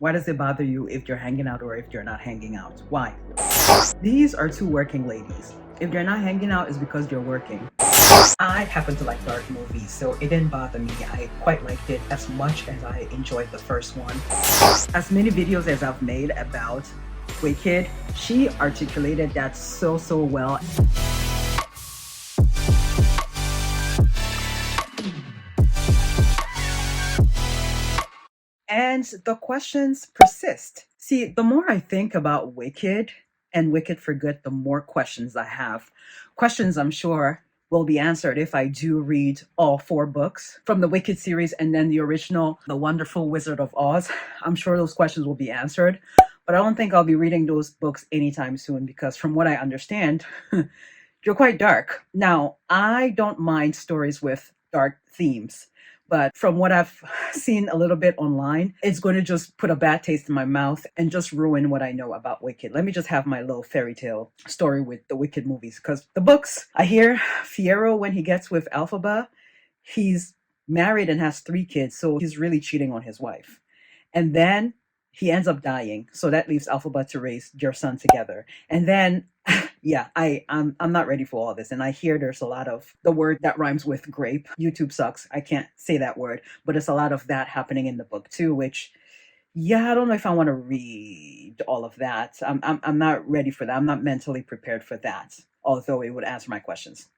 Why does it bother you if you're hanging out or if you're not hanging out? Why? These are two working ladies. If you're not hanging out, it's because you're working. I happen to like dark movies, so it didn't bother me. I quite liked it as much as I enjoyed the first one. As many videos as I've made about Wicked, she articulated that so well. And the questions persist. See, the more I think about Wicked and Wicked for Good, the more questions I have. Questions I'm sure will be answered if I do read all 4 books from the Wicked series and then the original, The Wonderful Wizard of Oz. I'm sure those questions will be answered, but I don't think I'll be reading those books anytime soon because from what I understand, you're quite dark. Now, I don't mind stories with dark themes, but from what I've seen a little bit online, it's going to just put a bad taste in my mouth and just ruin what I know about Wicked. Let me just have my little fairy tale story with the Wicked movies, because the books, I hear Fiyero, when he gets with Elphaba, he's married and has 3 kids, so he's really cheating on his wife. And then he ends up dying, so that leaves Elphaba to raise your son together. And then yeah, I'm not ready for all this. And I hear there's a lot of the word that rhymes with grape. YouTube sucks. I can't say that word, but it's a lot of that happening in the book too, which yeah, I don't know if I want to read all of that. I'm not ready for that. I'm not mentally prepared for that, although it would answer my questions.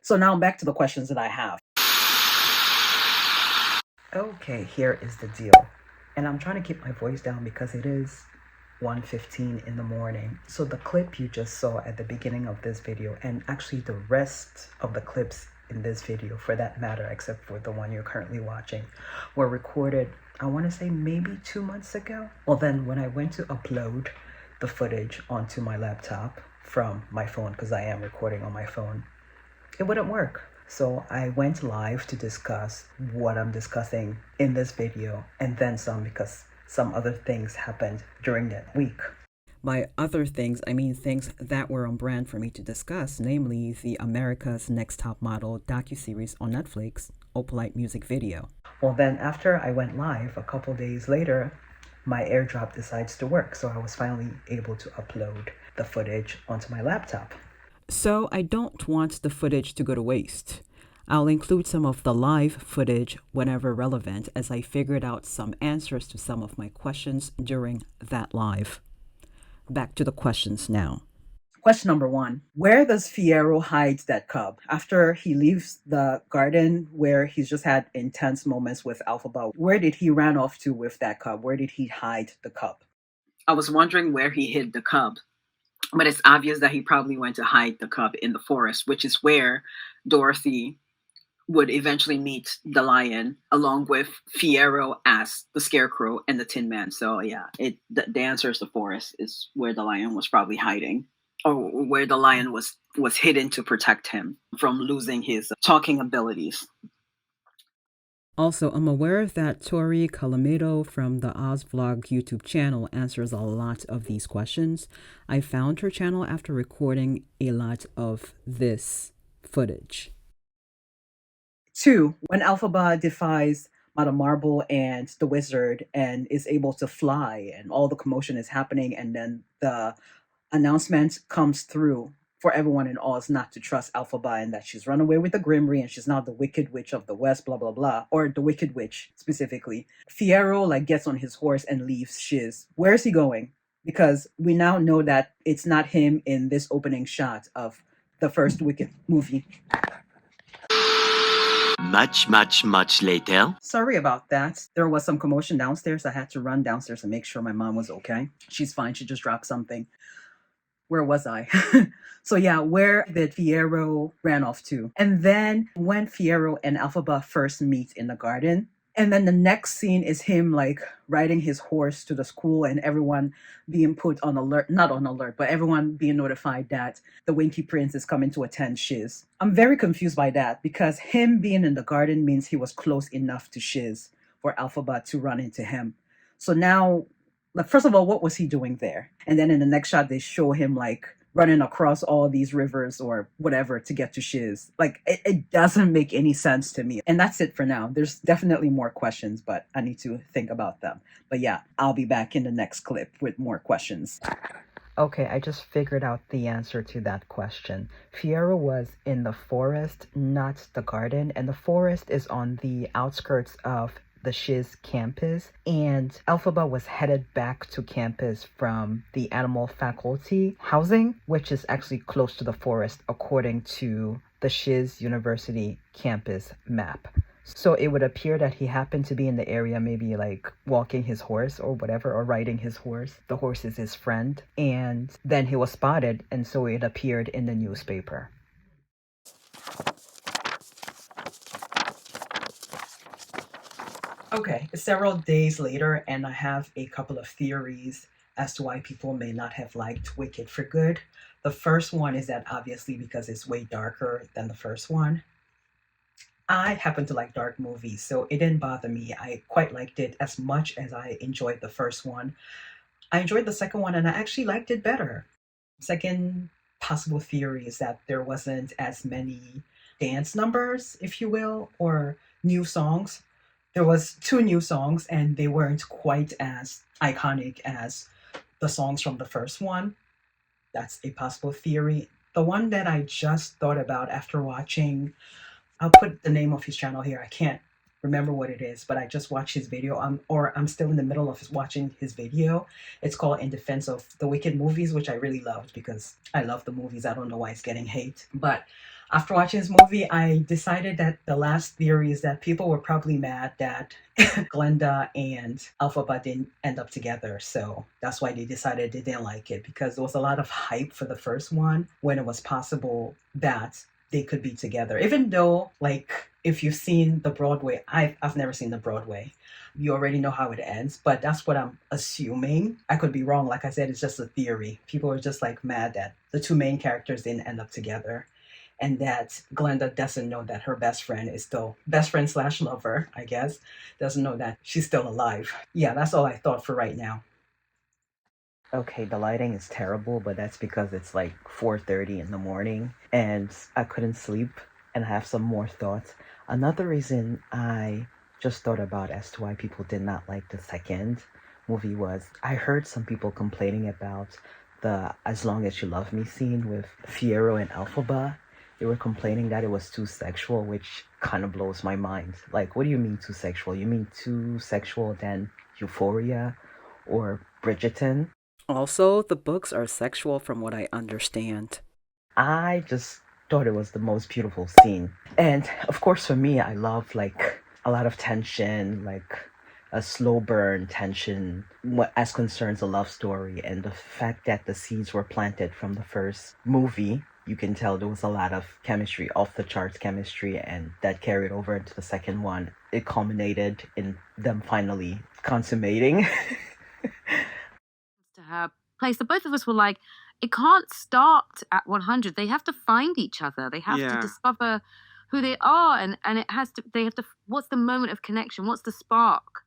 So now back to the questions that I have. Okay, here is the deal. And I'm trying to keep my voice down because it is 1:15 in the morning. So the clip you just saw at the beginning of this video, and actually the rest of the clips in this video for that matter, except for the one you're currently watching, were recorded, I want to say maybe 2 months ago. Well, then when I went to upload the footage onto my laptop from my phone, because I am recording on my phone, it wouldn't work. So I went live to discuss what I'm discussing in this video and then some, because some other things happened during that week. By other things, I mean things that were on brand for me to discuss, namely the America's Next Top Model docuseries on Netflix, Opalite music video. Well, then after I went live, a couple days later, my AirDrop decides to work, so I was finally able to upload the footage onto my laptop. So I don't want the footage to go to waste. I'll include some of the live footage whenever relevant, as I figured out some answers to some of my questions during that live. Back to the questions now. Question number 1. Where does Fiyero hide that cub? After he leaves the garden where he's just had intense moments with Elphaba, where did he run off to with that cub? Where did he hide the cub? I was wondering where he hid the cub, but it's obvious that he probably went to hide the cub in the forest, which is where Dorothy would eventually meet the lion along with Fiyero as the scarecrow and the Tin Man. So yeah, the answer is the forest is where the lion was probably hiding, or where the lion was hidden to protect him from losing his talking abilities. Also, I'm aware that Tori Calamedo from the Oz Vlog YouTube channel answers a lot of these questions. I found her channel after recording a lot of this footage. 2. When Elphaba defies Madame Marble and the wizard and is able to fly and all the commotion is happening, and then the announcement comes through for everyone in Oz not to trust Elphaba and that she's run away with the Grimri and she's not the Wicked Witch of the West, blah, blah, blah, or the Wicked Witch specifically. Fiyero gets on his horse and leaves Shiz. Where is he going? Because we now know that it's not him in this opening shot of the first Wicked movie. Much later. Sorry about that. There was some commotion downstairs. I had to run downstairs and make sure my mom was okay. She's fine. She just dropped something. Where was I? So yeah, where did Fiyero ran off to? And then when Fiyero and Elphaba first meet in the garden, and then the next scene is him riding his horse to the school and everyone being put on alert, not on alert, but everyone being notified that the Winky Prince is coming to attend Shiz. I'm very confused by that because him being in the garden means he was close enough to Shiz for Elphaba to run into him. So now, first of all, what was he doing there? And then in the next shot, they show him running across all these rivers or whatever to get to Shiz. Like, it doesn't make any sense to me. And that's it for now. There's definitely more questions, but I need to think about them. But yeah, I'll be back in the next clip with more questions. Okay, I just figured out the answer to that question. Fiyero was in the forest, not the garden, and the forest is on the outskirts of the Shiz campus, and Elphaba was headed back to campus from the animal faculty housing, which is actually close to the forest according to the Shiz University campus map. So it would appear that he happened to be in the area, maybe like walking his horse or whatever, or riding his horse. The horse is his friend. And then he was spotted, and so it appeared in the newspaper. Okay, it's several days later, and I have a couple of theories as to why people may not have liked Wicked for Good. The first one is that obviously because it's way darker than the first one. I happen to like dark movies, so it didn't bother me. I quite liked it as much as I enjoyed the first one. I enjoyed the second one, and I actually liked it better. Second possible theory is that there wasn't as many dance numbers, if you will, or new songs. There was 2 new songs, and they weren't quite as iconic as the songs from the first one. That's a possible theory. The one that I just thought about after watching, I'll put the name of his channel here. I can't remember what it is, but I just watched his video, I'm still in the middle of watching his video. It's called In Defense of the Wicked Movies, which I really loved because I love the movies. I don't know why it's getting hate. But after watching his movie, I decided that the last theory is that people were probably mad that Glinda and Elphaba didn't end up together. So that's why they decided they didn't like it, because there was a lot of hype for the first one when it was possible that they could be together. Even though, like, if you've seen the Broadway, I've never seen the Broadway. You already know how it ends, but that's what I'm assuming. I could be wrong. Like I said, it's just a theory. People are just like mad that the 2 main characters didn't end up together, and that Glinda doesn't know that her best friend is still best friend / lover, I guess, doesn't know that she's still alive. Yeah, that's all I thought for right now. Okay, the lighting is terrible, but that's because it's like 4:30 in the morning and I couldn't sleep, and I have some more thoughts. Another reason I just thought about as to why people did not like the second movie was I heard some people complaining about the As Long As You Love Me scene with Fiyero and Elphaba. They were complaining that it was too sexual, which kind of blows my mind. Like, what do you mean too sexual? You mean too sexual than Euphoria or Bridgerton? Also, the books are sexual from what I understand. I just thought it was the most beautiful scene. And of course, for me, I love like a lot of tension, like a slow burn tension as concerns a love story. And the fact that the seeds were planted from the first movie, you can tell there was a lot of chemistry, off the charts chemistry, and that carried over into the second one. It culminated in them finally consummating. To her place. So both of us were like, it can't start at 100. They have to find each other. They have to discover who they are, and it has to. They have to. What's the moment of connection? What's the spark?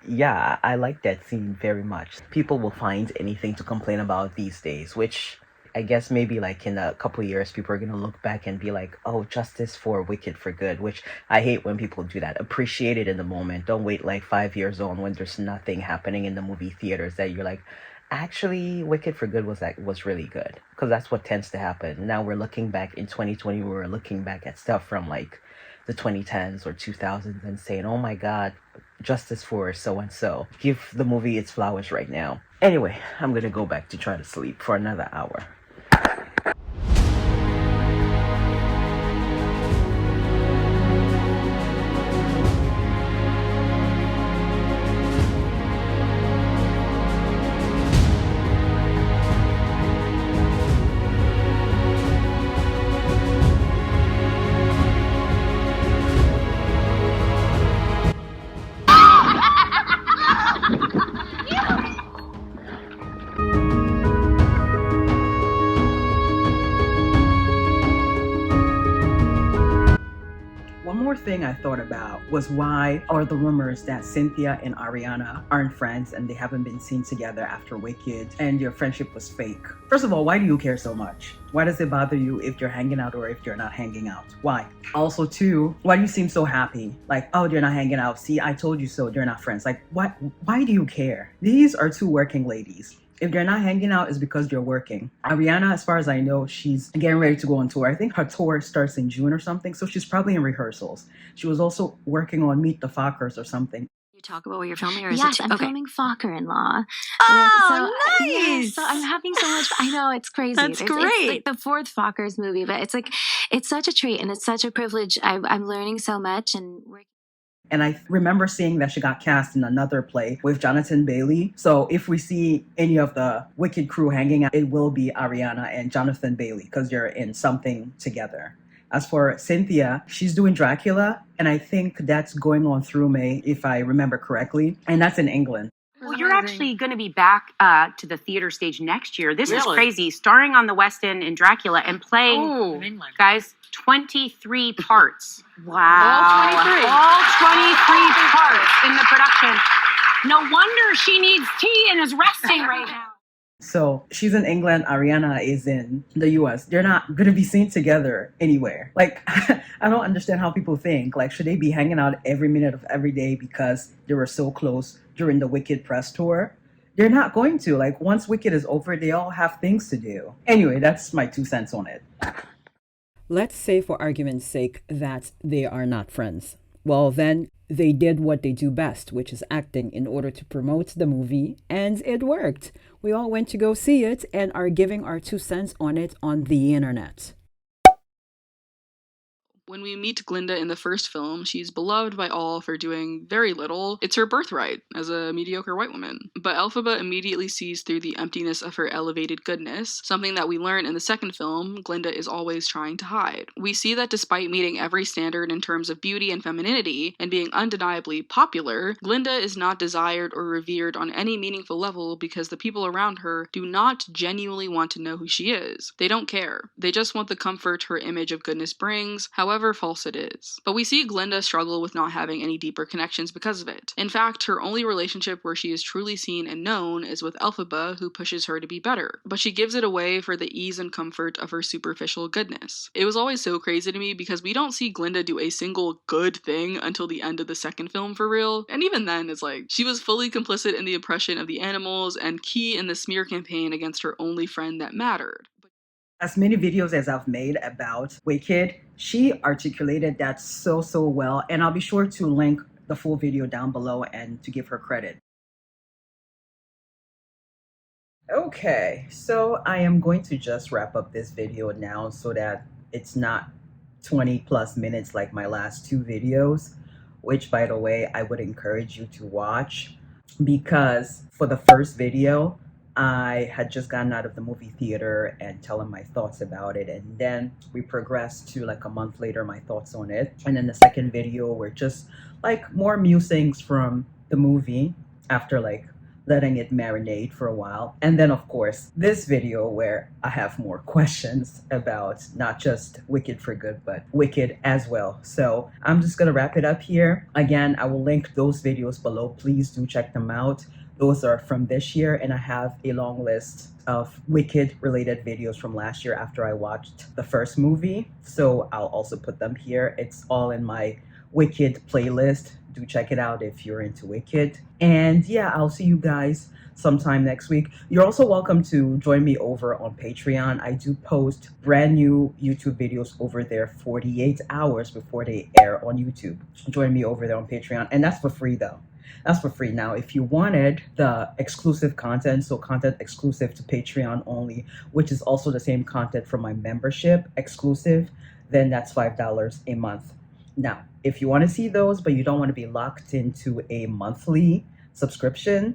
Yeah, I like that scene very much. People will find anything to complain about these days, which I guess maybe like in a couple of years, people are going to look back and be like, oh, justice for Wicked for Good, which I hate when people do that. Appreciate it in the moment. Don't wait like 5 years on when there's nothing happening in the movie theaters that you're like, actually, Wicked for Good was really good. Because that's what tends to happen. Now we're looking back in 2020, we're looking back at stuff from like the 2010s or 2000s and saying, oh my God, justice for so-and-so. Give the movie its flowers right now. Anyway, I'm going to go back to try to sleep for another hour. thing I thought about was why are the rumors that Cynthia and Ariana aren't friends and they haven't been seen together after Wicked and your friendship was fake? First of all, why do you care so much? Why does it bother you if you're hanging out or if you're not hanging out? Why? Also, too, why do you seem so happy? Like, oh, they're not hanging out. See, I told you so. They're not friends. Like, what? Why do you care? These are two working ladies. If they're not hanging out, it's because they're working. Ariana, as far as I know, she's getting ready to go on tour. I think her tour starts in June or something, so she's probably in rehearsals. She was also working on Meet the Fockers or something. You talk about what you're filming, or is yes, it? I'm filming Focker-in-Law. Oh, nice! Yeah, so I'm having so much. I know it's crazy. That's great. It's like the fourth Fockers movie, but it's such a treat and it's such a privilege. I'm learning so much and working. And I remember seeing that she got cast in another play with Jonathan Bailey. So if we see any of the Wicked crew hanging out, it will be Ariana and Jonathan Bailey because they're in something together. As for Cynthia, she's doing Dracula, and I think that's going on through May, if I remember correctly, and that's in England. Well, you're actually going to be back to the theater stage next year. This is Really? crazy. Starring on the West End in Dracula and playing, guys, 23 parts. Wow. All 23 parts in the production. No wonder she needs tea and is resting right now. So she's in England, Ariana is in the US. They're not going to be seen together anywhere. Like, I don't understand how people think. Like, should they be hanging out every minute of every day because they were so close during the Wicked press tour? They're not going to. Like, once Wicked is over, they all have things to do. Anyway, that's my 2 cents on it. Let's say, for argument's sake, that they are not friends. Well, then they did what they do best, which is acting, in order to promote the movie, and it worked. We all went to go see it and are giving our 2 cents on it on the internet. When we meet Glinda in the first film, she's beloved by all for doing very little. It's her birthright as a mediocre white woman. But Elphaba immediately sees through the emptiness of her elevated goodness, something that we learn in the second film Glinda is always trying to hide. We see that despite meeting every standard in terms of beauty and femininity, and being undeniably popular, Glinda is not desired or revered on any meaningful level because the people around her do not genuinely want to know who she is. They don't care. They just want the comfort her image of goodness brings, however false it is. But we see Glinda struggle with not having any deeper connections because of it. In fact, her only relationship where she is truly seen and known is with Elphaba, who pushes her to be better. But she gives it away for the ease and comfort of her superficial goodness. It was always so crazy to me because we don't see Glinda do a single good thing until the end of the second film for real. And even then, it's like, she was fully complicit in the oppression of the animals and key in the smear campaign against her only friend that mattered. As many videos as I've made about Wicked, she articulated that so well, and I'll be sure to link the full video down below and to give her credit. Okay, so I am going to just wrap up this video now so that it's not 20 plus minutes like my last 2 videos, which, by the way, I would encourage you to watch, because for the first video, I had just gotten out of the movie theater and telling my thoughts about it, and then we progressed to like a month later my thoughts on it, and then the second video were just like more musings from the movie after like letting it marinate for a while, and then of course this video where I have more questions about not just Wicked for Good but Wicked as well. So I'm just gonna wrap it up here. Again, I will link those videos below. Please do check them out. Those are from this year, and I have a long list of Wicked related videos from last year after I watched the first movie, so I'll also put them here. It's all in my Wicked playlist. Do check it out if you're into Wicked. And yeah, I'll see you guys sometime next week. You're also welcome to join me over on Patreon. I do post brand new YouTube videos over there 48 hours before they air on YouTube. Join me over there on Patreon, and that's for free though. That's for free. Now, if you wanted the exclusive content, so content exclusive to Patreon only, which is also the same content for my membership exclusive, then that's $5 a month. Now, if you want to see those, but you don't want to be locked into a monthly subscription,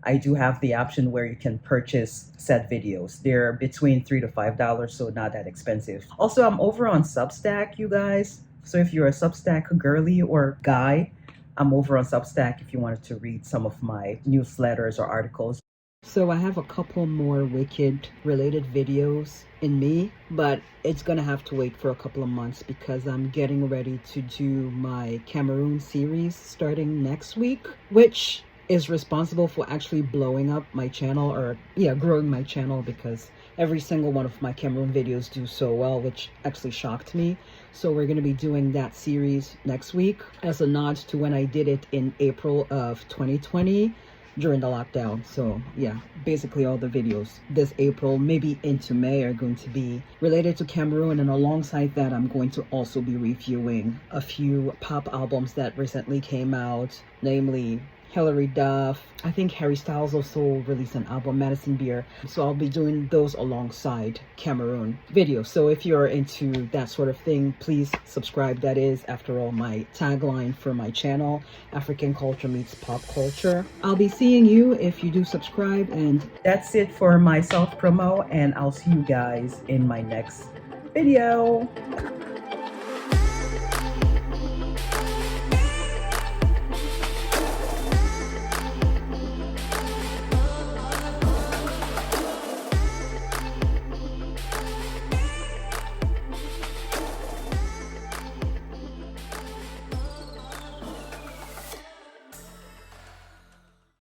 I do have the option where you can purchase said videos. They're between $3 to $5, so not that expensive. Also, I'm over on Substack, you guys. So if you're a Substack girly or guy, I'm over on Substack if you wanted to read some of my newsletters or articles. So I have a couple more Wicked related videos in me, but it's gonna have to wait for a couple of months because I'm getting ready to do my Cameroon series starting next week, which is responsible for actually blowing up my channel, or yeah, growing my channel, because every single one of my Cameroon videos do so well, which actually shocked me. So we're going to be doing that series next week as a nod to when I did it in April of 2020 during the lockdown. So yeah, basically all the videos this April, maybe into May, are going to be related to Cameroon, and alongside that I'm going to also be reviewing a few pop albums that recently came out, namely Hilary Duff. I think Harry Styles also released an album, Madison Beer. So I'll be doing those alongside Cameroon videos. So if you're into that sort of thing, please subscribe. That is, after all, my tagline for my channel, African Culture Meets Pop Culture. I'll be seeing you if you do subscribe, and that's it for my self promo, and I'll see you guys in my next video.